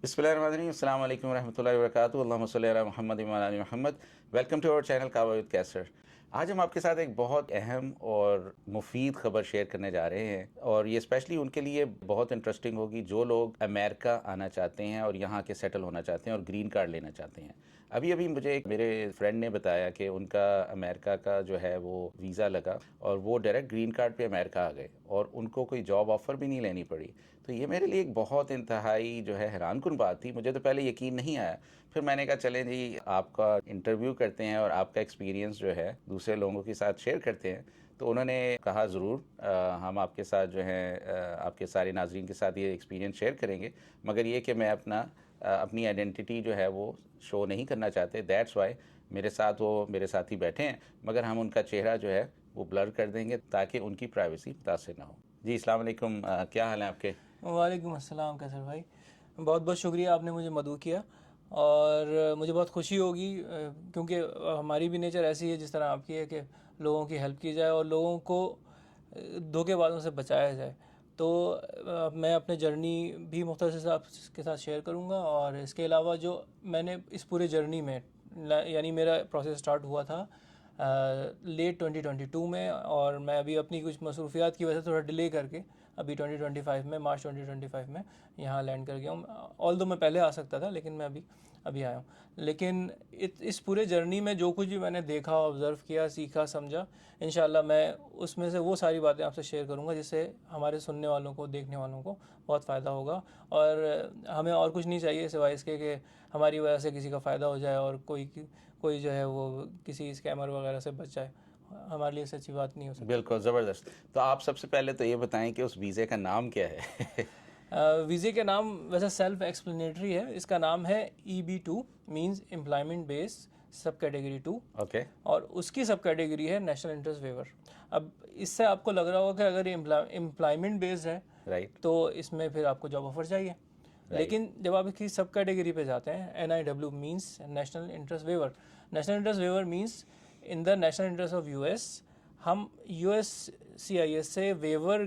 बिस्मिल्लाहिर्रहमानिर्रहीम, अस्सलाम वालेकुम रहमतुल्लाहि व बरकातुहू, अल्लाहुम्मा सल्ली अला मुहम्मद व अला आलि Muhammad. Welcome to our channel Qahwa with Qaisar. आज हम आपके साथ एक बहुत अहम और मुफीद ख़बर शेयर करने जा रहे हैं और ये स्पेशली उनके लिए बहुत इंटरेस्टिंग होगी जो लोग अमेरिका आना चाहते हैं और यहाँ के सेटल होना चाहते हैं और ग्रीन कार्ड लेना चाहते हैं। अभी अभी मुझे एक मेरे फ्रेंड ने बताया कि उनका अमेरिका का जो है वो वीज़ा लगा और वो डायरेक्ट ग्रीन कार्ड पे अमेरिका आ गए और उनको कोई जॉब ऑफ़र भी नहीं लेनी पड़ी। तो ये मेरे लिए एक बहुत इंतहाई जो है हैरानकुन बात थी। मुझे तो पहले यकीन नहीं आया, फिर मैंने कहा चलें जी आपका इंटरव्यू करते हैं और आपका एक्सपीरियंस जो है दूसरे लोगों के साथ शेयर करते हैं। तो उन्होंने कहा ज़रूर हम आपके साथ जो है आपके सारे नाज़रीन के साथ ये एक्सपीरियंस शेयर करेंगे, मगर ये कि मैं अपनी आइडेंटिटी जो है वो शो नहीं करना चाहते। दैट्स वाई मेरे साथ वो मेरे साथी बैठे हैं, मगर हम उनका चेहरा जो है वो ब्लर कर देंगे ताकि उनकी प्राइवेसी मुतासिर ना हो। जी अस्सलाम वालेकुम, क्या हाल है आपके? वालेकुम अस्सलाम कैसर भाई, बहुत बहुत शुक्रिया आपने मुझे मदऊ किया और मुझे बहुत खुशी होगी क्योंकि हमारी भी नेचर ऐसी है जिस तरह आपकी है कि लोगों की हेल्प की जाए और लोगों को धोखेबाजों से बचाया जाए। तो मैं अपने जर्नी भी मुख्तसर से आपके साथ शेयर करूंगा और इसके अलावा जो मैंने इस पूरे जर्नी में यानी मेरा प्रोसेस स्टार्ट हुआ था लेट 2022 में और मैं अभी अपनी कुछ मसरूफियात की वजह से थोड़ा डिले करके अभी 2025 में मार्च 2025 में यहाँ लैंड कर गया हूँ। ऑल्दो मैं पहले आ सकता था लेकिन मैं अभी आया हूँ। लेकिन इस पूरे जर्नी में जो कुछ भी मैंने देखा, ऑब्ज़र्व किया, सीखा, समझा, इंशाल्लाह मैं उसमें से वो सारी बातें आपसे शेयर करूँगा जिससे हमारे सुनने वालों को, देखने वालों को बहुत फ़ायदा होगा। और हमें और कुछ नहीं चाहिए सिवाय इसके कि हमारी वजह से किसी का फ़ायदा हो जाए और कोई जो है वो किसी स्कैमर वगैरह से बच जाए। हमारे लिए सच्ची बात नहीं हो सकती। बिल्कुल ज़बरदस्त। तो आप सबसे पहले तो ये बताएं कि उस वीज़े का नाम क्या है? वीज़े का नाम वैसे सेल्फ एक्सप्लेनेटरी है। इसका नाम है EB2 मींस एम्प्लॉयमेंट बेस्ड सब कैटेगरी 2। ओके। और उसकी सब कैटेगरी है नेशनल इंटरेस्ट वेवर। अब इससे आपको लग रहा होगा कि अगर ये एम्प्लॉयमेंट बेस्ड है राइट। तो इसमें फिर आपको जॉब ऑफर चाहिए। लेकिन जब आप इसकी सब कैटेगरी पे जाते हैं, NIW means national interest waiver. National interest waiver means in the national interest of US हम USCIS से वेवर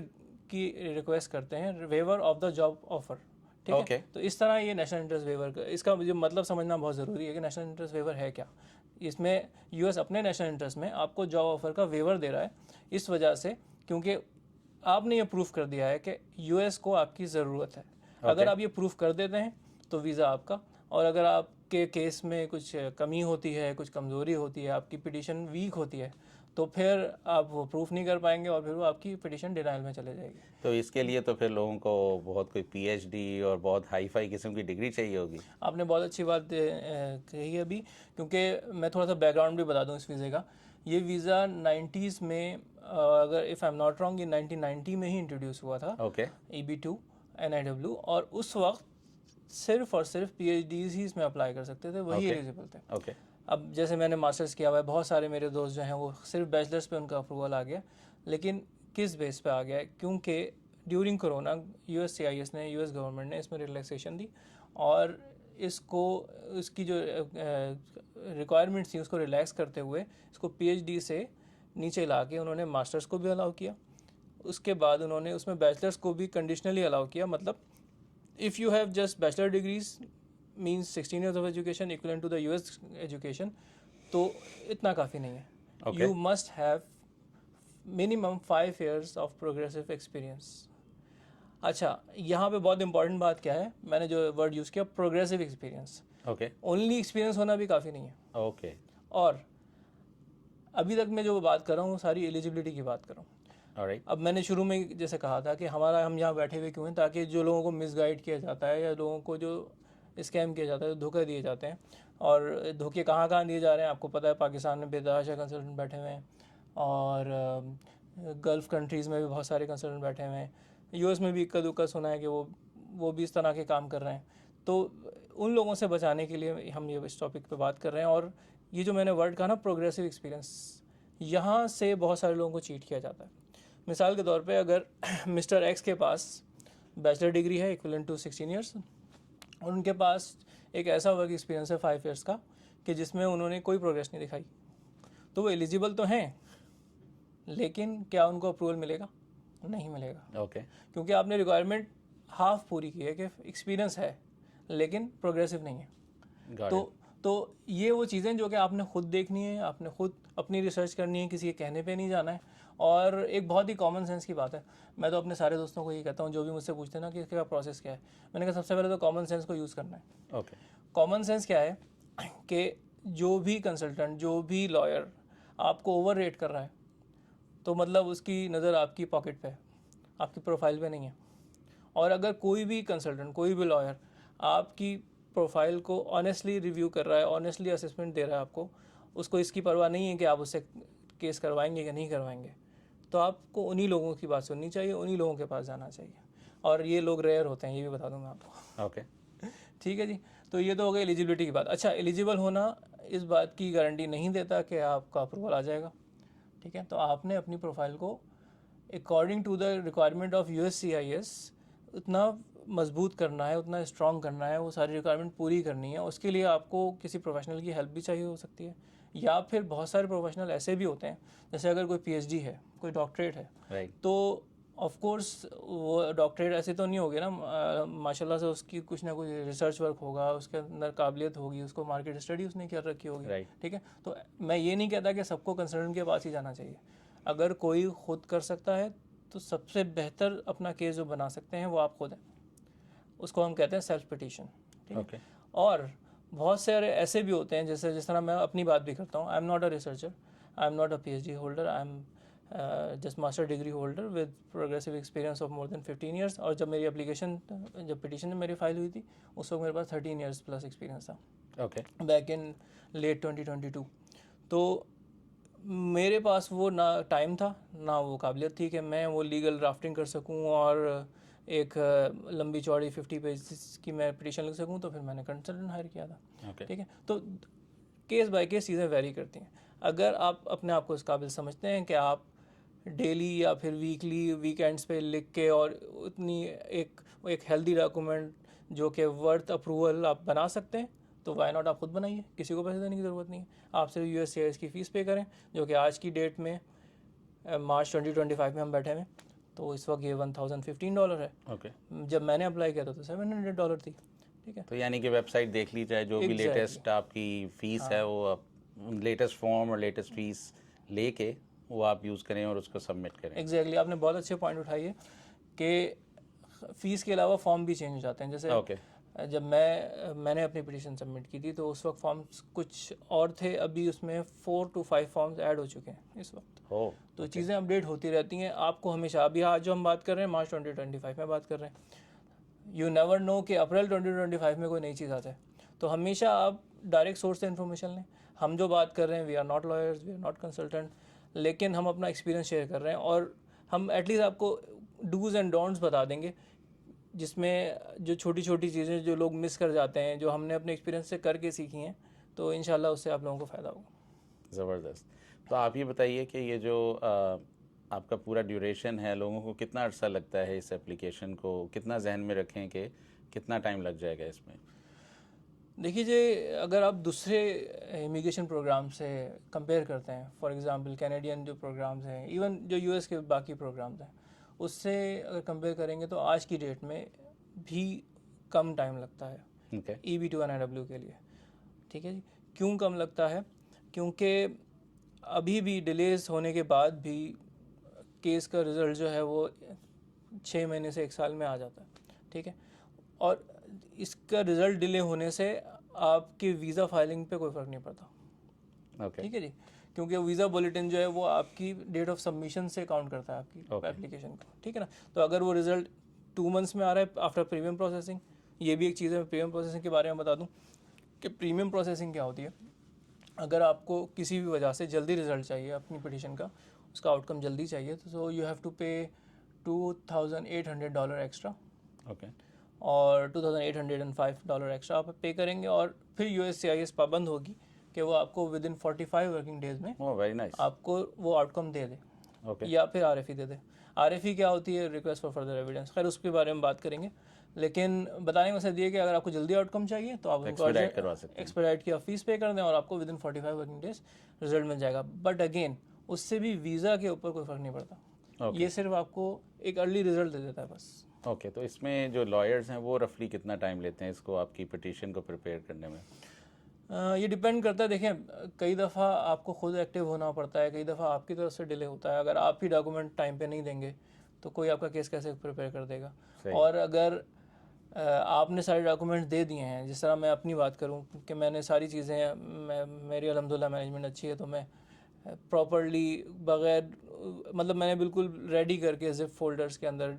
की रिक्वेस्ट करते हैं, waiver of the job offer. ठीक ओके। है, तो इस तरह ये नेशनल इंटरेस्ट वेवर का इसका मुझे मतलब समझना बहुत ज़रूरी है कि नेशनल इंटरेस्ट वेवर है क्या। इसमें US अपने नेशनल इंटरेस्ट में आपको जॉब ऑफर का वेवर दे रहा है इस वजह से क्योंकि आपने ये प्रूफ कर दिया है कि US को आपकी ज़रूरत है। अगर आप ये प्रूफ कर देते हैं तो वीज़ा आपका, और अगर आपके केस में कुछ कमी होती है, कुछ कमज़ोरी होती है, आपकी पिटीशन वीक होती है, तो फिर आप वो प्रूफ नहीं कर पाएंगे और फिर वो आपकी पिटीशन डिनाइल में चले जाएगी। तो इसके लिए तो फिर लोगों को बहुत कोई PhD और बहुत हाई फाई किस्म की डिग्री चाहिए होगी। आपने बहुत अच्छी बात कही है अभी, क्योंकि मैं थोड़ा सा बैकग्राउंड भी बता दूं इस वीज़े का। ये वीज़ा 90s में अगर if I am not wrong ये 1990 में ही इंट्रोड्यूस हुआ था। ओके। EB2 NIW, और उस वक्त सिर्फ और सिर्फ PhDs ही इसमें अप्लाई कर सकते थे, वही एलिजिबल थे। ओके। अब जैसे मैंने मास्टर्स किया हुआ है, बहुत सारे मेरे दोस्त जो हैं वो सिर्फ बैचलर्स पे उनका अप्रूवल आ गया। लेकिन किस बेस पे आ गया है? क्योंकि ड्यूरिंग कोरोना USCIS ने, US गवर्नमेंट ने इसमें रिलैक्सेशन दी और इसकी जो रिक्वायरमेंट थी उसको रिलैक्स करते हुए इसको PhD से नीचे ला के उन्होंने मास्टर्स को भी अलाउ किया। उसके बाद उन्होंने उसमें बैचलर्स को भी कंडीशनली अलाउ किया। मतलब if you have just bachelor degrees means 16 years of education equivalent to the US education, तो इतना काफ़ी नहीं है। You must have minimum 5 years of progressive experience. अच्छा, यहाँ पे बहुत इंपॉर्टेंट बात क्या है, मैंने जो वर्ड यूज़ किया progressive experience. Okay. Only experience होना भी काफ़ी नहीं है। ओके। और अभी तक मैं जो बात कर रहा हूँ सारी एलिजिबिलिटी की बात कर रहा हूँ। ऑलराइट। अब मैंने शुरू में जैसे कहा था कि हम यहाँ बैठे हुए क्यों हैं, ताकि जो लोगों को मिसगाइड किया जाता है या लोगों को जो स्कैम किया जाता है, धोखे दिए जाते हैं, और धोखे कहाँ कहाँ दिए जा रहे हैं आपको पता है। पाकिस्तान में बेतहाशा कंसल्टेंट बैठे हुए हैं और गल्फ़ कंट्रीज़ में भी बहुत सारे कंसल्टेंट बैठे हुए हैं। US में भी इक्का दुक्का सुना है कि वो भी इस तरह के काम कर रहे हैं। तो उन लोगों से बचाने के लिए हम ये इस टॉपिक पे बात कर रहे हैं। और ये जो मैंने वर्ड कहा ना प्रोग्रेसिव एक्सपीरियंस, यहाँ से बहुत सारे लोगों को चीट किया जाता है। मिसाल के तौर पे अगर मिस्टर X के पास बैचलर डिग्री है इक्विवेलेंट टू 16 years और उनके पास एक ऐसा वर्क एक्सपीरियंस है 5 years का कि जिसमें उन्होंने कोई प्रोग्रेस नहीं दिखाई, तो वो एलिजिबल तो हैं, लेकिन क्या उनको अप्रूवल मिलेगा? नहीं मिलेगा। ओके। क्योंकि आपने रिक्वायरमेंट हाफ पूरी की है कि एक्सपीरियंस है, लेकिन प्रोग्रेसिव नहीं है। Got it. तो ये वो चीज़ें जो कि आपने खुद देखनी है, आपने खुद अपनी रिसर्च करनी है, किसी के कहने पे नहीं जाना है। और एक बहुत ही कॉमन सेंस की बात है, मैं तो अपने सारे दोस्तों को ये कहता हूँ जो भी मुझसे पूछते हैं ना कि इसका प्रोसेस क्या है, मैंने कहा सबसे पहले तो कॉमन सेंस को यूज़ करना है। Okay. कॉमन सेंस क्या है कि जो भी कंसल्टेंट, जो भी लॉयर आपको ओवर रेट कर रहा है, तो मतलब उसकी नज़र आपकी पॉकेट पे है, आपकी प्रोफाइल पे नहीं है। और अगर कोई भी कंसल्टेंट, कोई भी लॉयर आपकी प्रोफाइल को ऑनेस्टली रिव्यू कर रहा है, ऑनेस्टली असेसमेंट दे रहा है आपको, उसको इसकी परवाह नहीं है कि आप उससे केस करवाएंगे या नहीं करवाएंगे, तो आपको उन्हीं लोगों की बात सुननी चाहिए, उन्हीं लोगों के पास जाना चाहिए। और ये लोग रेयर होते हैं, ये भी बता दूँ मैं आपको। Okay. ठीक है जी। तो ये तो हो गई एलिजिबिलिटी की बात। अच्छा, एलिजिबल होना इस बात की गारंटी नहीं देता कि आपका अप्रूवल आ जाएगा। ठीक है, तो आपने अपनी प्रोफाइल को according to the requirement of USCIS उतना मजबूत करना है, उतना स्ट्रॉन्ग करना है, वो सारी रिक्वायरमेंट पूरी करनी है। उसके लिए आपको किसी प्रोफेशनल की हेल्प भी चाहिए हो सकती है, या फिर बहुत सारे प्रोफेशनल ऐसे भी होते हैं, जैसे अगर कोई PhD है, कोई डॉक्टरेट है, Right. तो ऑफ कोर्स वो डॉक्टरेट ऐसे तो नहीं होगी ना, माशाल्लाह से उसकी कुछ ना कुछ रिसर्च वर्क होगा, उसके अंदर काबिलियत होगी, उसको मार्केट स्टडी उसने कर रखी होगी। Right. ठीक है, तो मैं ये नहीं कहता कि सबको कंसल्टेंट के पास ही जाना चाहिए। अगर कोई खुद कर सकता है तो सबसे बेहतर अपना केस जो बना सकते हैं वो आप खुद हैं, उसको हम कहते हैं सेल्फ पिटीशन। ठीक है, Okay. और बहुत सारे ऐसे भी होते हैं, जैसे जिस तरह मैं अपनी बात भी करता हूँ, I am not a researcher, I am not a PhD holder, I am just master degree holder with progressive experience of more than 15 years. और जब मेरी एप्लीकेशन, जब पिटीशन मेरी फाइल हुई थी, उस वक्त मेरे पास 13 ईयर्स प्लस एक्सपीरियंस था, Okay. Back in late 2022। तो मेरे पास वो ना टाइम था, ना वो काबिलियत थी कि मैं वो लीगल ड्राफ्टिंग कर सकूं और एक लंबी चौड़ी 50 पेज की मैं पिटीशन लिख सकूं। तो फिर मैंने कंसल्टेंट हायर किया था। Okay. ठीक है, तो केस बाय केस चीज़ें वेरी करती हैं। अगर आप अपने आप को इस काबिल समझते हैं कि आप डेली या फिर वीकली, वीकेंड्स पे लिख के और उतनी एक हेल्दी डॉक्यूमेंट जो कि वर्थ अप्रूवल आप बना सकते हैं, तो वाई नॉट आप खुद बनाइए, किसी को पैसे देने की ज़रूरत नहीं है। आप सिर्फ USCIS की फ़ीस पे करें, जो कि आज की डेट में मार्च 2025 में हम बैठे हैं, तो इस वक्त ये $1015 है। Okay. जब मैंने अप्लाई किया था तो $700 थी। ठीक है, तो यानी कि वेबसाइट देख ली जाए, जो भी Exactly. लेटेस्ट आपकी फीस है वो आप लेटेस्ट फॉर्म और लेटेस्ट फीस लेके वो आप यूज़ करें और उसको सबमिट करें। एग्जैक्टली, आपने बहुत अच्छे पॉइंट उठाई है कि फ़ीस के अलावा फॉर्म भी चेंज हो जाते हैं। जैसे Okay. जब मैंने अपनी पिटीशन सबमिट की थी, तो उस वक्त फॉर्म्स कुछ और थे, अभी उसमें 4 to 5 फॉर्म्स ऐड हो चुके हैं इस वक्त। Oh. तो चीज़ें अपडेट होती रहती हैं। आपको हमेशा, अभी आज जो हम बात कर रहे हैं मार्च 2025 में बात कर रहे हैं, यू नेवर नो कि अप्रैल 2025 में कोई नई चीज़ आ जाए। तो हमेशा आप डायरेक्ट सोर्स से इन्फॉर्मेशन लें। हम जो बात कर रहे हैं, we are not lawyers, we are not consultant, लेकिन हम अपना एक्सपीरियंस शेयर कर रहे हैं और हम एटलीस्ट आपको डूज़ एंड डोंट्स बता देंगे, जिसमें जो छोटी छोटी चीज़ें जो लोग मिस कर जाते हैं, जो हमने अपने एक्सपीरियंस से करके सीखी हैं, तो इंशाल्लाह उससे आप लोगों को फ़ायदा होगा। ज़बरदस्त। तो आप ये बताइए कि ये जो आपका पूरा ड्यूरेशन है, लोगों को कितना अर्सा लगता है इस एप्लीकेशन को, कितना जहन में रखें कि कितना टाइम लग जाएगा इसमें? देखिए जी, अगर आप दूसरे इमिग्रेशन प्रोग्राम से कंपेयर करते हैं, फॉर एग्जांपल कैनेडियन जो प्रोग्राम्स हैं, इवन जो US के बाकी प्रोग्राम्स हैं, उससे अगर कंपेयर करेंगे तो आज की डेट में भी कम टाइम लगता है Okay. EB2 NIW के लिए। ठीक है जी, क्यों कम लगता है? क्योंकि अभी भी डिलेज होने के बाद भी केस का रिज़ल्ट जो है वो 6 महीने से 1 साल में आ जाता है। ठीक है, और इसका रिज़ल्ट डिले होने से आपके वीज़ा फाइलिंग पे कोई फ़र्क नहीं पड़ता। Okay. ठीक है जी, क्योंकि वीज़ा बुलेटिन जो है वो आपकी डेट ऑफ सबमिशन से काउंट करता है आपकी Okay. एप्लीकेशन को। ठीक है ना, तो अगर वो रिज़ल्ट 2 मंथ्स में आ रहा है आफ्टर प्रीमियम प्रोसेसिंग, ये भी एक चीज़ है। प्रीमियम प्रोसेसिंग के बारे में बता दूं कि प्रीमियम प्रोसेसिंग क्या होती है। अगर आपको किसी भी वजह से जल्दी रिज़ल्ट चाहिए अपनी पिटीशन का, उसका आउटकम जल्दी चाहिए, तो सो यू हैव टू पे $2,800 एक्स्ट्रा, Okay. और $2,805 एक्स्ट्रा आप पे करेंगे, और फिर USCIS पाबंद होगी कि वो आपको विद इन 45 वर्किंग डेज में Oh, very nice. आपको वो आउटकम दे दे, Okay. या फिर RFE दे दे। RFE क्या होती है? Request for further evidence. खैर उसके बारे में बात करेंगे, लेकिन बताने का मकसद ये है कि अगर आपको जल्दी आउटकम चाहिए तो आप उनको Expedite करवा सकते हैं। एक्सपेडाइट की आप फीस पे कर दें और आपको within 45 working days result मिल जाएगा। बट अगेन उससे भी वीज़ा के ऊपर कोई फ़र्क नहीं पड़ता। Okay. ये सिर्फ आपको एक अर्ली रिजल्ट दे देता है बस। ओके, तो इसमें जो लॉयर्स हैं वो रफली कितना टाइम लेते हैं इसको आपकी पिटीशन को प्रिपेयर करने में? ये डिपेंड करता है। देखिए, कई दफ़ा आपको खुद एक्टिव होना पड़ता है, कई दफ़ा आपकी तरफ से डिले होता है। अगर आप ही डॉक्यूमेंट टाइम पे नहीं देंगे तो कोई आपका केस कैसे प्रिपेयर कर देगा। और अगर आपने सारे डॉक्यूमेंट दे दिए हैं, जिस तरह मैं अपनी बात करूं कि मैंने सारी चीज़ें, मेरी अल्हम्दुलिल्लाह मैनेजमेंट अच्छी है, तो मैं प्रॉपरली बग़ैर मतलब मैंने बिल्कुल रेडी करके जिप फोल्डर्स के अंदर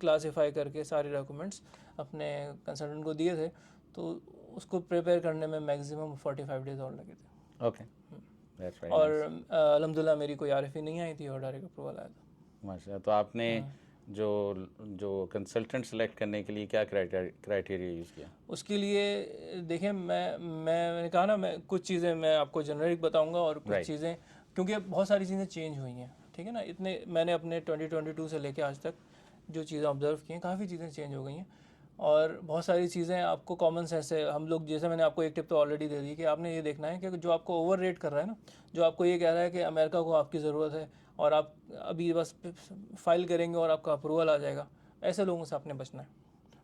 क्लासीफाई करके सारे डॉक्यूमेंट्स अपने कंसल्टेंट को दिए थे, तो उसको प्रिपेयर करने में मैक्सिमम 45 डेज़ और लगे थे। Okay, that's right. और अल्हम्दुलिल्लाह मेरी कोई आरएफई नहीं आई थी और डायरेक्ट अप्रूवल आया था। माशाल्लाह। तो आपने जो कंसल्टेंट सेलेक्ट करने के लिए क्या क्राइटेरिया यूज़ किया? उसके लिए देखें, मैंने कहा ना, मैं कुछ चीज़ें मैं आपको जनरिक बताऊंगा और कुछ चीज़ें, क्योंकि बहुत सारी चीज़ें चेंज हुई हैं, ठीक है ना। इतने मैंने अपने 2022 से लेके आज तक जो चीज़ें ऑब्जर्व की हैं, काफ़ी चीज़ें चेंज हो गई हैं। और बहुत सारी चीज़ें आपको कॉमन सेंस से हम लोग, जैसे मैंने आपको एक टिप तो ऑलरेडी दे दी कि आपने ये देखना है कि जो आपको ओवर रेट कर रहा है ना, जो आपको ये कह रहा है कि अमेरिका को आपकी ज़रूरत है और आप अभी बस फाइल करेंगे और आपका अप्रूवल आ जाएगा, ऐसे लोगों से आपने बचना है।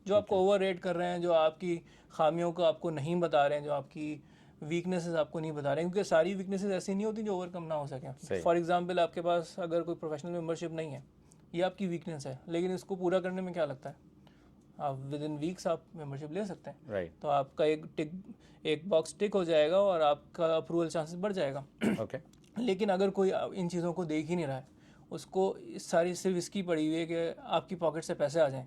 जो आपको ओवर रेट कर रहे हैं, जो आपकी खामियों को आपको नहीं बता रहे हैं, जो आपकी वीकनेसेस आपको नहीं बता रहे हैं, क्योंकि सारी वीकनेसेस ऐसी नहीं होती जो ओवरकम ना हो सके। फॉर एग्जांपल, आपके पास अगर कोई प्रोफेशनल मेंबरशिप नहीं है, ये आपकी वीकनेस है, लेकिन इसको पूरा करने में क्या लगता है, आप विद इन वीक्स आप मेंबरशिप ले सकते हैं। तो आपका एक बॉक्स टिक हो जाएगा और आपका अप्रूवल चांसेस बढ़ जाएगा। लेकिन अगर कोई इन चीज़ों को देख ही नहीं रहा है, उसको सारी सिर्फ इसकी पड़ी हुई है कि आपकी पॉकेट से पैसे आ जाएं,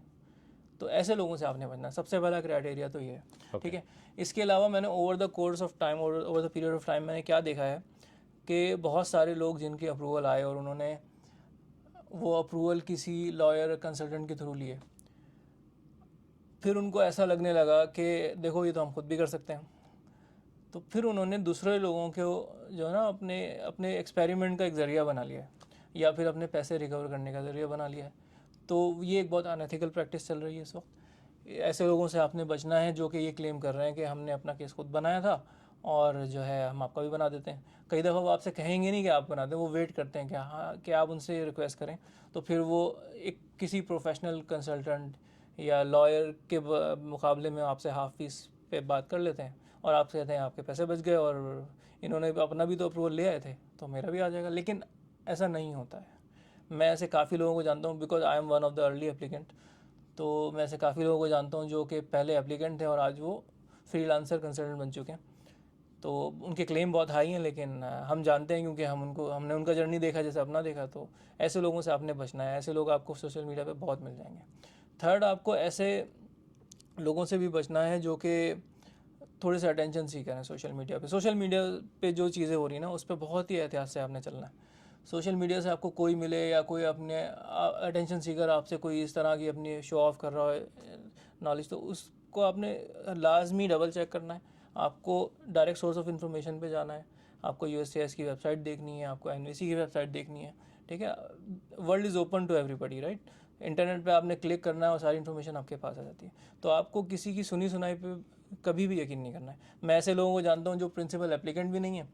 तो ऐसे लोगों से आपने बचना। सबसे पहला क्राइटेरिया तो ये है, ठीक है। इसके अलावा मैंने over the course of time, over the period of time, मैंने क्या देखा है कि बहुत सारे लोग जिनके अप्रूवल आए और उन्होंने वो अप्रूवल किसी लॉयर कंसल्टेंट के थ्रू लिए, फिर उनको ऐसा लगने लगा कि देखो ये तो हम खुद भी कर सकते हैं, तो फिर उन्होंने दूसरे लोगों को जो है ना अपने एक्सपेरिमेंट का एक ज़रिया बना लिया है, या फिर अपने पैसे रिकवर करने का ज़रिया बना लिया है। तो ये एक बहुत अनएथिकल प्रैक्टिस चल रही है इस वक्त। ऐसे लोगों से आपने बचना है जो कि ये क्लेम कर रहे हैं कि हमने अपना केस खुद बनाया था और जो है हम आपका भी बना देते हैं। कई दफ़ा वो आपसे कहेंगे नहीं कि आप बना दें, वो वेट करते हैं कि आप उनसे रिक्वेस्ट करें, तो फिर वो एक किसी प्रोफेशनल कंसल्टेंट या लॉयर के मुकाबले में आपसे हाफ फीस पे बात कर लेते हैं और आपसे कहते हैं आपके पैसे बच गए और इन्होंने अपना भी तो अप्रूवल ले आए थे तो मेरा भी आ जाएगा। लेकिन ऐसा नहीं होता है। मैं ऐसे काफ़ी लोगों को जानता हूँ, because I am one of the early applicant. तो मैं ऐसे काफ़ी लोगों को जानता हूँ जो कि पहले एप्लीकेंट थे और आज वो फ्रीलांसर कंसल्टेंट बन चुके हैं। तो उनके क्लेम बहुत हाई हैं, लेकिन हम जानते हैं क्योंकि हमने उनका जर्नी देखा जैसे अपना देखा। तो ऐसे लोगों से आपने बचना है। ऐसे लोग आपको सोशल मीडिया पे बहुत मिल जाएंगे। थर्ड, आपको ऐसे लोगों से भी बचना है जो कि थोड़े से अटेंशन सीकर हैं सोशल मीडिया पे। सोशल मीडिया पे जो चीज़ें हो रही हैं ना, उस पर बहुत ही एहतियात से आपने चलना है। सोशल मीडिया से आपको कोई मिले या कोई अपने अटेंशन सीकर आपसे कोई इस तरह की अपनी शो ऑफ कर रहा है नॉलेज, तो उसको आपने लाजमी डबल चेक करना है। आपको डायरेक्ट सोर्स ऑफ इंफॉर्मेशन पे जाना है। आपको USCIS की वेबसाइट देखनी है, आपको NVC की वेबसाइट देखनी है, ठीक है। World is open to everybody, right. Internet पे आपने क्लिक करना है और सारी इन्फॉर्मेशन आपके पास आ जाती है। तो आपको किसी की सुनी सुनाई पे कभी भी यकीन नहीं करना है। मैं ऐसे लोगों को जानता हूँ जो प्रिंसिपल एप्लीकेंट भी नहीं है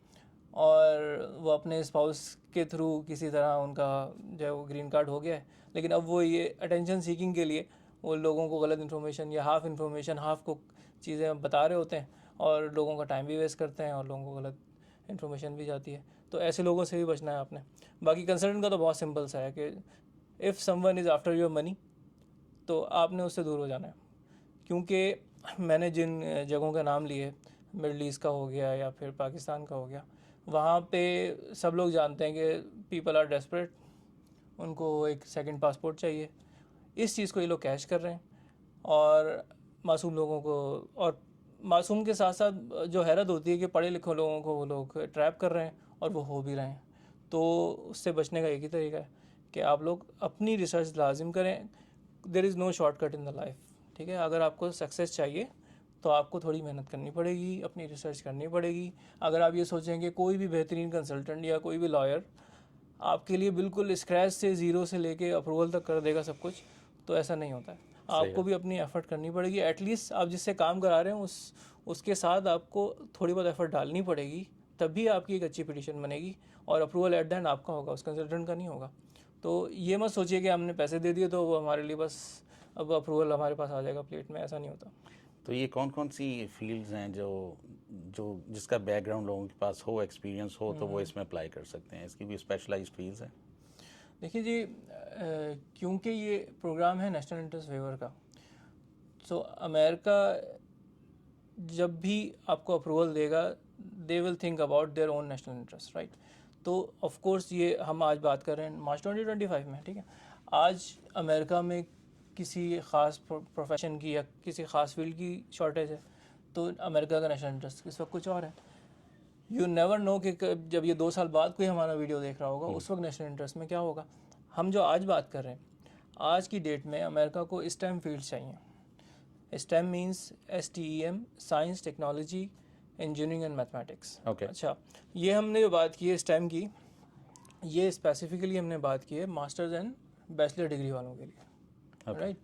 और वो अपने स्पाउस के थ्रू किसी तरह उनका जो है वो ग्रीन कार्ड हो गया है, लेकिन अब वो ये अटेंशन सीकिंग के लिए वो लोगों को गलत इन्फॉर्मेशन या हाफ इन्फॉर्मेशन, हाफ को चीज़ें बता रहे होते हैं और लोगों का टाइम भी वेस्ट करते हैं और लोगों को गलत इन्फॉर्मेशन भी जाती है। तो ऐसे लोगों से भी बचना है आपने। बाकी कंसल्टेंट का तो बहुत सिंपल सा है कि if someone is after your money, तो आपने उससे दूर हो जाना है। क्योंकि मैंने जिन जगहों के नाम लिए, मिडल ईस्ट का हो गया या फिर पाकिस्तान का हो गया, वहाँ पे सब लोग जानते हैं कि पीपल आर डेस्परेट, उनको एक सेकंड पासपोर्ट चाहिए। इस चीज़ को ये लोग कैश कर रहे हैं और मासूम लोगों को, और मासूम के साथ साथ जो हैरत होती है कि पढ़े लिखे लोगों को वो लोग ट्रैप कर रहे हैं और वो हो भी रहे हैं। तो उससे बचने का एक ही तरीका है कि आप लोग अपनी रिसर्च लाजिम करें। There is no shortcut in the life, ठीक है। अगर आपको सक्सेस चाहिए तो आपको थोड़ी मेहनत करनी पड़ेगी, अपनी रिसर्च करनी पड़ेगी। अगर आप ये सोचेंगे कोई भी बेहतरीन कंसल्टेंट या कोई भी लॉयर आपके लिए बिल्कुल स्क्रैच से, ज़ीरो से लेके अप्रूवल तक कर देगा सब कुछ, तो ऐसा नहीं होता है। आपको भी अपनी एफ़र्ट करनी पड़ेगी। एटलीस्ट आप जिससे काम करा रहे हैं उसके साथ आपको थोड़ी बहुत एफ़र्ट डालनी पड़ेगी, तभी आपकी एक अच्छी पिटीशन बनेगी और अप्रूवल एट द एंड आपका होगा, उस कंसल्टेंट का नहीं होगा। तो ये मत सोचिए कि हमने पैसे दे दिए तो वो हमारे लिए बस अब अप्रूवल हमारे पास आ जाएगा प्लेट में, ऐसा नहीं होता। तो ये कौन कौन सी फील्ड्स हैं जो जो जिसका बैकग्राउंड लोगों के पास हो, एक्सपीरियंस हो, तो वो इसमें अप्लाई कर सकते हैं? इसकी भी स्पेशलाइज्ड फील्ड्स हैं? देखिए जी, क्योंकि ये प्रोग्राम है नेशनल इंटरेस्ट वेवर का, तो अमेरिका जब भी आपको अप्रूवल देगा they will think about their own national interest, right. तो ऑफ कोर्स ये हम आज बात कर रहे हैं मार्च 2025 में, ठीक है। आज अमेरिका में किसी ख़ास प्रोफेशन की या किसी ख़ास फील्ड की शॉर्टेज है, तो अमेरिका का नेशनल इंटरेस्ट इस वक्त कुछ और है। यू नेवर नो कि जब ये 2 साल बाद कोई हमारा वीडियो देख रहा होगा उस वक्त नेशनल इंटरेस्ट में क्या होगा। हम जो आज बात कर रहे हैं, आज की डेट में अमेरिका को स्टेम फील्ड चाहिए। Stem means STEM, science, technology, engineering and mathematics. Okay. अच्छा, ये हमने जो बात की है स्टेम की, ये स्पेसिफिकली हमने बात की है मास्टर्स एंड बैचलर डिग्री वालों के लिए, राइट।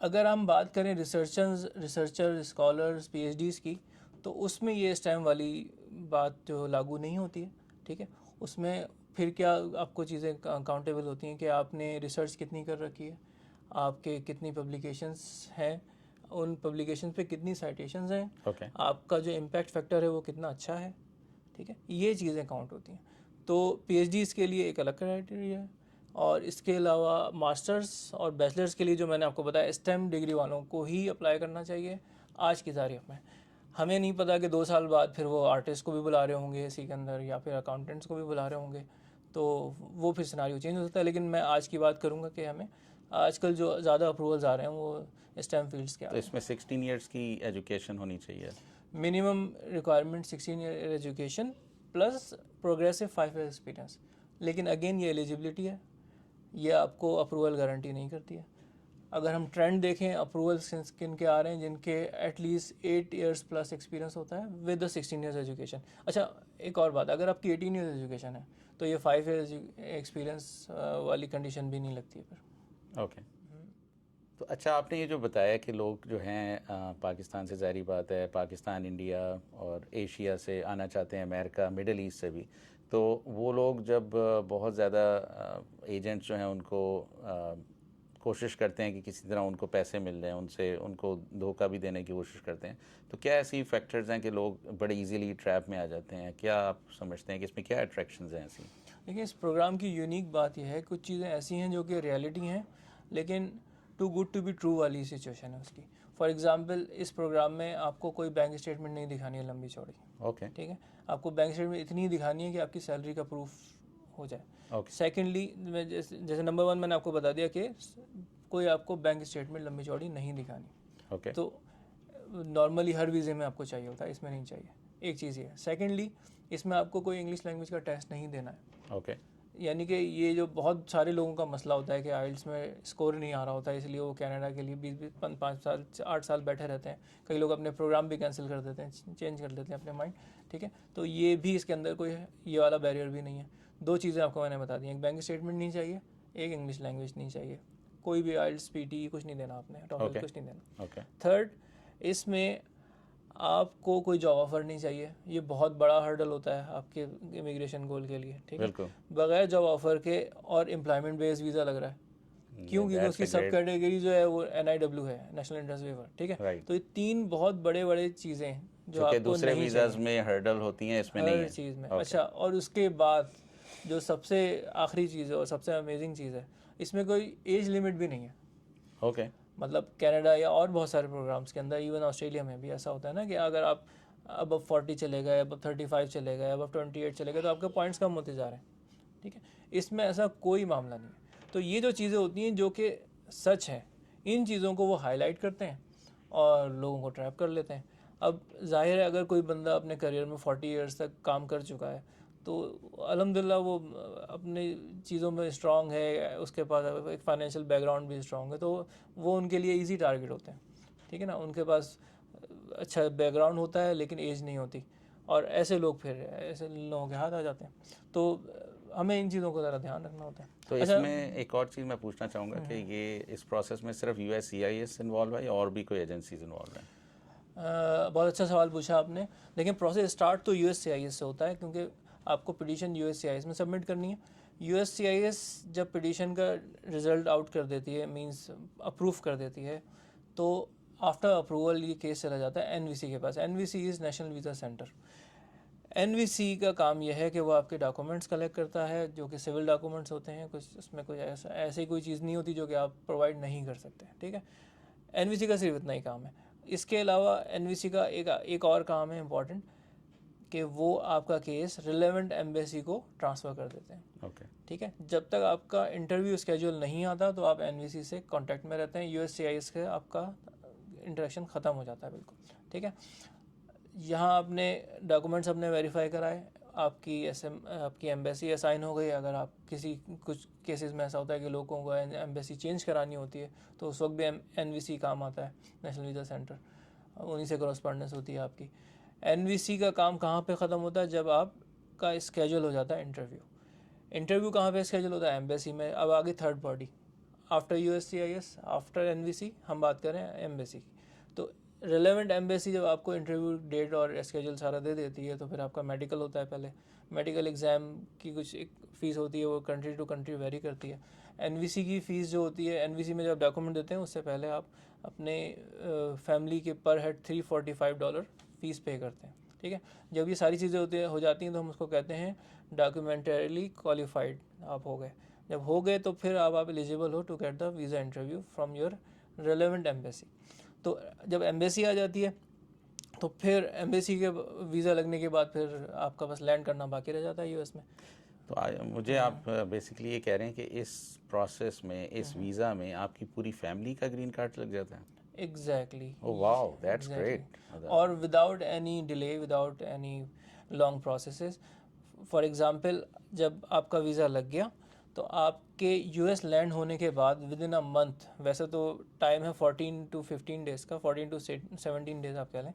अगर हम बात करें रिसर्चर स्कॉलर्स PhDs की, तो उसमें ये स्टेम वाली बात जो लागू नहीं होती है, ठीक है। उसमें फिर क्या आपको चीज़ें अकाउंटेबल होती हैं कि आपने रिसर्च कितनी कर रखी है, आपके कितनी पब्लिकेशंस हैं, उन पब्लिकेशंस पे कितनी साइटेशंस हैं, Okay. आपका जो इम्पैक्ट फैक्टर है वो कितना अच्छा है, ठीक है। ये चीज़ें काउंट होती हैं। तो PhDs के लिए एक अलग क्राइटेरिया है, और इसके अलावा मास्टर्स और बैचलर्स के लिए जो मैंने आपको बताया स्टेम डिग्री वालों को ही अप्लाई करना चाहिए आज की तारीख में। हमें नहीं पता कि 2 साल बाद फिर वो आर्टिस्ट को भी बुला रहे होंगे इसी के अंदर, या फिर अकाउंटेंट्स को भी बुला रहे होंगे, तो वो फिर सिनारियो चेंज हो सकता है। लेकिन मैं आज की बात करूँगा कि हमें आजकल जो ज़्यादा अप्रूवल्स आ रहे हैं वो स्टेम फील्ड्स के आ तो रहे हैं। इसमें 16 इयर्स की एजुकेशन होनी चाहिए? Minimum requirement 16 year education plus progressive 5 year experience. लेकिन अगेन ये एलिजिबिलिटी है, ये आपको अप्रूवल गारंटी नहीं करती है। अगर हम ट्रेंड देखें, अप्रूवल किन के आ रहे हैं जिनके एटलीस्ट 8 इयर्स प्लस एक्सपीरियंस होता है विद द 16 ईयर्स एजुकेशन। अच्छा, एक और बात, अगर आपकी 18 ईयर्स एजुकेशन है तो ये 5 ईयर्स एक्सपीरियंस वाली कंडीशन भी नहीं लगती है फिर। ओके। तो अच्छा, आपने ये जो बताया कि लोग जो हैं पाकिस्तान से, ज़ाहिर बात है पाकिस्तान, इंडिया और एशिया से आना चाहते हैं, अमेरिका, मिडल ईस्ट से भी, तो वो लोग जब बहुत ज़्यादा एजेंट्स जो हैं उनको कोशिश करते हैं कि किसी तरह उनको पैसे मिल रहे हैं उनसे, उनको धोखा भी देने की कोशिश करते हैं, तो क्या ऐसी फैक्टर्स हैं कि लोग बड़े इजीली ट्रैप में आ जाते हैं? क्या आप समझते हैं कि इसमें क्या अट्रैक्शंस हैं ऐसी? देखिए, इस प्रोग्राम की यूनिक बात यह है, कुछ चीज़ें ऐसी हैं जो कि रियलिटी हैं लेकिन too good to be true वाली सिचुएशन है उसकी। फॉर एग्जांपल, इस प्रोग्राम में आपको कोई बैंक स्टेटमेंट नहीं दिखानी है लंबी चौड़ी, ओके। ठीक है। आपको बैंक स्टेटमेंट इतनी दिखानी है कि आपकी सैलरी का प्रूफ हो जाए। ओके। सेकेंडली, जैसे नंबर 1 मैंने आपको बता दिया कि कोई आपको बैंक स्टेटमेंट लंबी चौड़ी नहीं दिखानी, ओके। तो नॉर्मली हर वीज़े में आपको चाहिए होता है, इसमें नहीं चाहिए। एक चीज़ ये है। सेकेंडली, इसमें आपको कोई इंग्लिश लैंग्वेज का टेस्ट नहीं देना है। ओके। यानी कि ये जो बहुत सारे लोगों का मसला होता है कि आइल्स में स्कोर नहीं आ रहा होता है, इसलिए वो कनाडा के लिए 20-5 साल 8 साल बैठे रहते हैं। कई लोग अपने प्रोग्राम भी कैंसिल कर देते हैं, चेंज कर देते हैं अपने माइंड, ठीक है। तो ये भी इसके अंदर कोई ये वाला बैरियर भी नहीं है। 2 चीज़ें आपको मैंने बता दी, एक बैंक स्टेटमेंट नहीं चाहिए, एक इंग्लिश लैंग्वेज नहीं चाहिए। कोई भी आइल्स PT कुछ नहीं देना आपने, टॉफल कुछ नहीं देना। ओके। थर्ड, इसमें आपको कोई जॉब ऑफर नहीं चाहिए। ये बहुत बड़ा हर्डल होता है आपके इमिग्रेशन गोल के लिए, ठीक है। बिल्कुल। बगैर जॉब ऑफर के और एम्प्लॉयमेंट बेस्ड वीज़ा लग रहा है, क्यों? क्योंकि उसकी सब कैटेगरी जो है वो NIW है, नेशनल इंटरेस्ट वेवर, ठीक है। Right. तो ये 3 बहुत बड़े बड़े चीज़ें हैं जो आपको दूसरे नहीं वीज़ाज में हर्डल होती हैं, इसमें नहीं हर है। चीज़ में। Okay. अच्छा, और उसके बाद जो सबसे आखिरी चीज़ है और सबसे अमेजिंग चीज़ है, इसमें कोई एज लिमिट भी नहीं है। ओके। मतलब कनाडा या और बहुत सारे प्रोग्राम्स के अंदर, इवन ऑस्ट्रेलिया में भी ऐसा होता है ना कि अगर आप अब 40 चले गए, अब 35 चले गए, अब 28 चले गए, तो आपके पॉइंट्स कम होते जा रहे हैं, ठीक है। इसमें ऐसा कोई मामला नहीं है। तो ये जो चीज़ें होती हैं जो कि सच हैं, इन चीज़ों को वो हाईलाइट करते हैं और लोगों को ट्रैप कर लेते हैं। अब जाहिर है, अगर कोई बंदा अपने करियर में 40 इयर्स तक काम कर चुका है तो अल्हम्दुलिल्लाह वो अपनी चीज़ों में स्ट्रांग है, उसके पास एक फाइनेंशियल बैकग्राउंड भी स्ट्रांग है, तो वो उनके लिए इजी टारगेट होते हैं, ठीक है ना। उनके पास अच्छा बैकग्राउंड होता है लेकिन एज नहीं होती, और ऐसे लोग फिर ऐसे लोगों के हाथ आ जाते हैं। तो हमें इन चीज़ों को ज़रा ध्यान रखना होता है। तो इसमें एक और चीज़ मैं पूछना चाहूँगा कि ये इस प्रोसेस में सिर्फ USCIS इन्वॉल्व है या और भी कोई एजेंसीज इन्वॉल्व हैं? बहुत अच्छा सवाल पूछा आपने। लेकिन प्रोसेस स्टार्ट तो USCIS से होता है, क्योंकि आपको पिटीशन USCIS में सबमिट करनी है, USCIS जब पिटीशन का रिज़ल्ट आउट कर देती है, मींस अप्रूव कर देती है, तो आफ्टर अप्रूवल ये केस चला जाता है NVC के पास। NVC is national visa centre. NVC का काम यह है कि वो आपके डॉक्यूमेंट्स कलेक्ट करता है, जो कि सिविल डॉक्यूमेंट्स होते हैं, कुछ उसमें कुछ ऐसी कोई चीज़ नहीं होती जो कि आप प्रोवाइड नहीं कर सकते, ठीक है। NVC का सिर्फ इतना ही काम है। इसके अलावा NVC का एक और काम है इम्पॉर्टेंट, कि वो आपका केस रिलेवेंट एम्बेसी को ट्रांसफ़र कर देते हैं, ओके। ठीक है। जब तक आपका इंटरव्यू स्केड्यूल नहीं आता तो आप NVC से कांटेक्ट में रहते हैं। USCIS से आपका इंटरेक्शन ख़त्म हो जाता है बिल्कुल, ठीक है। यहाँ आपने डॉक्यूमेंट्स अपने वेरीफाई कराए, आपकी एम्बेसी असाइन हो गई। अगर आप कुछ केसेस में ऐसा होता है कि लोगों को एम्बेसी चेंज करानी होती है, तो उस वक्त भी NVC काम आता है, नेशनल वीज़ा सेंटर, उन्हीं से कॉरस्पॉन्डेंस होती है आपकी। NVC का काम कहाँ पे ख़त्म होता है? जब आपका स्केड्यूल हो जाता है इंटरव्यू कहाँ पे स्केड्यूल होता है? एम्बेसी में। अब आगे third party, after USCIS, after NVC, हम बात करें एम्बेसी की। तो रिलेवेंट एम्बेसी जब आपको इंटरव्यू डेट और स्केड्यूल सारा दे देती है, तो फिर आपका मेडिकल होता है। पहले मेडिकल एग्ज़ाम की कुछ एक फ़ीस होती है, वो कंट्री टू कंट्री वेरी करती है। NVC की फ़ीस जो होती है, NVC में जब डॉक्यूमेंट देते हैं उससे पहले आप अपने फैमिली के पर हेड $345 फ़ीस पे करते हैं, ठीक है। जब ये सारी चीज़ें हो जाती हैं तो हम उसको कहते हैं डॉक्यूमेंटरीली क्वालिफाइड आप हो गए। जब हो गए तो फिर आप एलिजिबल हो to get the visa interview from your relevant embassy. तो जब एम्बेसी आ जाती है तो फिर एम्बेसी के वीज़ा लगने के बाद फिर आपका बस लैंड करना बाकी रह जाता है US में। तो मुझे आप बेसिकली ये कह रहे हैं कि इस प्रोसेस में, इस वीज़ा में आपकी पूरी फैमिली का ग्रीन कार्ड लग जाता है? Exactly. Oh wow, that's great. और without any delay, without any long processes. For example, जब आपका वीज़ा लग गया तो आपके US लैंड होने के बाद विद इन अ मंथ, वैसे तो टाइम है 14 to 15 डेज़ का, 14 to 17 डेज़ आप कह लें,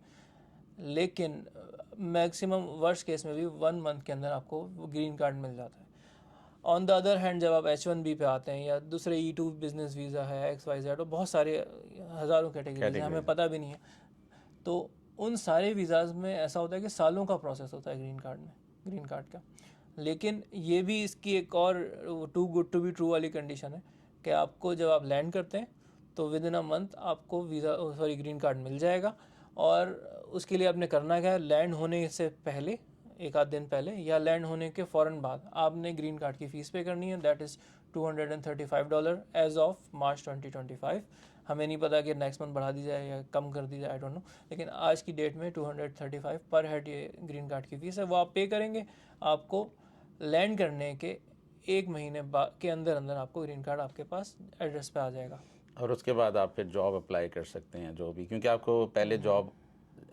लेकिन मैक्सिमम वर्स्ट केस में भी 1 मंथ के अंदर आपको ग्रीन कार्ड मिल जाता है। ऑन द अदर हैंड, जब आप H1B पे आते हैं या दूसरे E2 बिजनेस वीज़ा है, XYZ, और बहुत सारे हज़ारों कैटेगरीज हैं, हमें पता भी नहीं है, तो उन सारे वीज़ाज़ में ऐसा होता है कि सालों का प्रोसेस होता है ग्रीन कार्ड का। लेकिन ये भी इसकी एक और too good to be true वाली कंडीशन है कि आपको जब आप लैंड करते हैं तो विद इन अ मंथ आपको ग्रीन कार्ड मिल जाएगा। और उसके लिए आपने करना क्या है? लैंड होने से पहले, एक आध दिन पहले, या लैंड होने के फ़ौरन बाद आपने ग्रीन कार्ड की फ़ीस पे करनी है। That is $235 as of March 2025। हमें नहीं पता कि नेक्स्ट मंथ बढ़ा दी जाए या कम कर दी जाए, आई डोंट नो, लेकिन आज की डेट में 235 पर हेड ये ग्रीन कार्ड की फ़ीस है। वो आप पे करेंगे, आपको लैंड करने के 1 महीने के अंदर अंदर आपको ग्रीन कार्ड आपके पास एड्रेस पे आ जाएगा। और उसके बाद आप फिर जॉब अप्लाई कर सकते हैं, जो भी, क्योंकि आपको पहले जॉब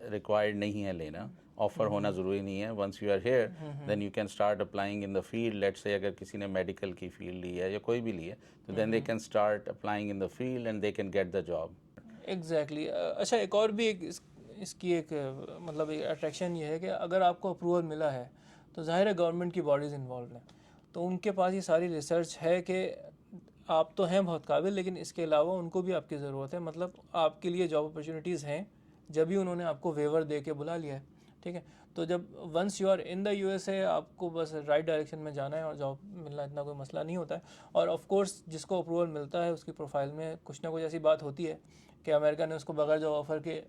रिक्वायर्ड नहीं है लेना, ऑफर होना ज़रूरी नहीं है। Once you are here then you can start applying in the field. Let's say अगर किसी ने मेडिकल की फील्ड ली है या कोई भी ली है, तो then they can start applying in the field and they can get the job. Exactly. अच्छा, एक और भी इसकी एक मतलब एक अट्रैक्शन ये है कि अगर आपको अप्रूवल मिला है तो ज़ाहिर है गवर्नमेंट की बॉडीज़ इन्वॉल्व हैं, तो उनके पास ये सारी रिसर्च है कि आप तो हैं बहुत काबिल, लेकिन इसके अलावा उनको भी आपकी ज़रूरत है। मतलब आपके लिए जॉब अपॉर्चुनिटीज़ हैं, जब भी उन्होंने आपको वेवर दे के बुला लिया है, ठीक है। तो जब once you are in the USA, आपको बस राइट डायरेक्शन में जाना है और जॉब मिलना इतना कोई मसला नहीं होता है। और ऑफ कोर्स जिसको अप्रूवल मिलता है उसकी प्रोफाइल में कुछ ना कुछ ऐसी बात होती है कि अमेरिका ने उसको बगैर जॉब ऑफर के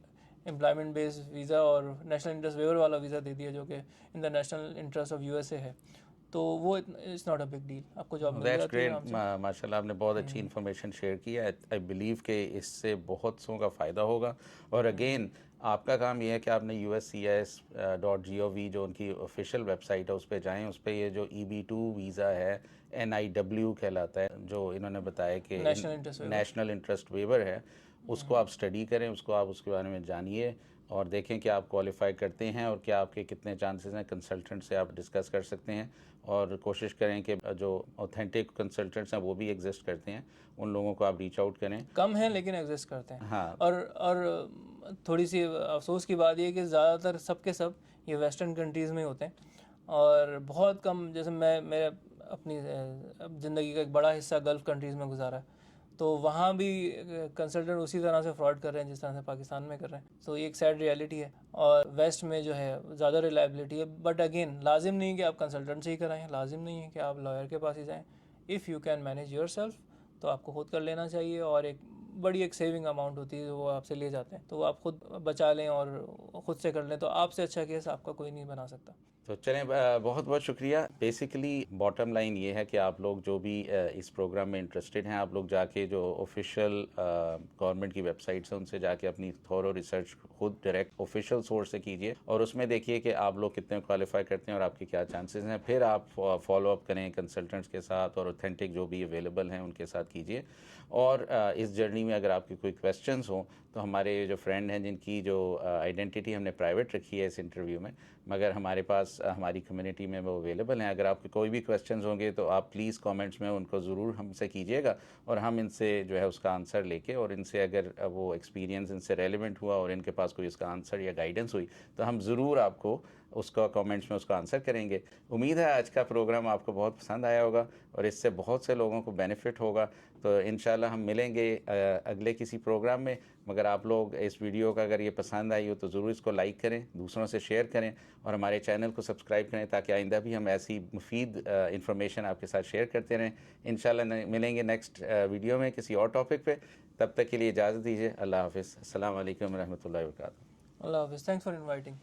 एम्प्लॉयमेंट बेस्ड वीज़ा और नेशनल इंटरेस्ट वेवर वाला वीज़ा दे दिया, जो कि इन the national interest of USA है। तो वो it's not a big deal, आपको जॉब मिल दैट्स जाती है ग्रेट। माशाल्लाह, आपने बहुत अच्छी इन्फॉर्मेशन शेयर की है। आई बिलीव कि इससे बहुत सौ का फ़ायदा होगा। और अगेन आपका काम ये है कि आपने USCIS.gov जो उनकी ऑफिशियल वेबसाइट है उस पर जाएँ। उस पर ये जो EB2 वीज़ा है, NIW कहलाता है, जो इन्होंने बताया कि नेशनल इंटरेस्ट वेवर है, उसको आप स्टडी करें, उसको आप उसके बारे में जानिए और देखें कि आप क्वालिफाई करते हैं और क्या आपके कितने चांसेस हैं। कंसल्टेंट से आप डिस्कस कर सकते हैं और कोशिश करें कि जो ऑथेंटिक कंसल्टेंट्स हैं वो भी एग्जिस्ट करते हैं, उन लोगों को आप रीच आउट करें। कम हैं लेकिन एग्जिस्ट करते हैं। हाँ। और थोड़ी सी अफसोस की बात ये है कि ज़्यादातर सब के सब ये वेस्टर्न कंट्रीज़ में होते हैं, और बहुत कम, जैसे मैं अपनी ज़िंदगी का एक बड़ा हिस्सा गल्फ़ कंट्रीज़ में गुजारा है, तो वहाँ भी कंसल्टेंट उसी तरह से फ्रॉड कर रहे हैं जिस तरह से पाकिस्तान में कर रहे हैं। तो ये एक सैड रियलिटी है। और वेस्ट में जो है ज़्यादा रिलायबिलिटी है, बट अगेन लाजिम नहीं कि आप कंसल्टेंट से ही कराएं, लाजिम नहीं है कि आप लॉयर के पास ही जाएँ। If you can manage your self तो आपको खुद कर लेना चाहिए, और एक बड़ी एक सेविंग अमाउंट होती है वो आपसे ले जाते हैं, तो वो आप खुद बचा लें और ख़ुद से कर लें, तो आपसे अच्छा केस आपका कोई नहीं बना सकता। तो चलें, बहुत बहुत शुक्रिया। बेसिकली बॉटम लाइन ये है कि आप लोग जो भी इस प्रोग्राम में इंटरेस्टेड हैं, आप लोग जाके जो ऑफिशियल गवर्नमेंट की वेबसाइट्स हैं उनसे जाके अपनी थोरो रिसर्च खुद डायरेक्ट ऑफिशियल सोर्स से कीजिए, और उसमें देखिए कि आप लोग कितने क्वालिफाई करते हैं और आपके क्या चांसेस हैं। फिर आप फॉलो अप करें कंसल्टेंट्स के साथ, और ऑथेंटिक जो भी अवेलेबल हैं उनके साथ कीजिए। और इस जर्नी में अगर आपकी कोई क्वेश्चंस हों तो हमारे जो फ्रेंड हैं जिनकी जो आइडेंटिटी हमने प्राइवेट रखी है इस इंटरव्यू में, मगर हमारे पास हमारी कम्युनिटी में वो अवेलेबल हैं। अगर आपके कोई भी क्वेश्चंस होंगे तो आप प्लीज़ कमेंट्स में उनको ज़रूर हमसे कीजिएगा, और हम इनसे जो है उसका आंसर लेके, और इनसे अगर वो एक्सपीरियंस इनसे रेलिवेंट हुआ और इनके पास कोई इसका आंसर या गाइडेंस हुई तो हम ज़रूर आपको उसका कमेंट्स में उसका आंसर करेंगे। उम्मीद है आज का प्रोग्राम आपको बहुत पसंद आया होगा और इससे बहुत से लोगों को बेनिफिट होगा। तो इंशाल्लाह हम मिलेंगे अगले किसी प्रोग्राम में। मगर आप लोग इस वीडियो का अगर ये पसंद आई हो तो ज़रूर इसको लाइक करें, दूसरों से शेयर करें, और हमारे चैनल को सब्सक्राइब करें ताकि आइंदा भी हम ऐसी मुफीद इंफॉर्मेशन आपके साथ शेयर करते रहें। इंशाल्लाह मिलेंगे नेक्स्ट वीडियो में किसी और टॉपिक पे। तब तक के लिए इजाज़त दीजिए। अल्लाह हाफ़िज़। अस्सलाम वालेकुम रहमतुल्लाहि व बरकातुहू। अल्लाह हाफ़िज़। Thanks for inviting.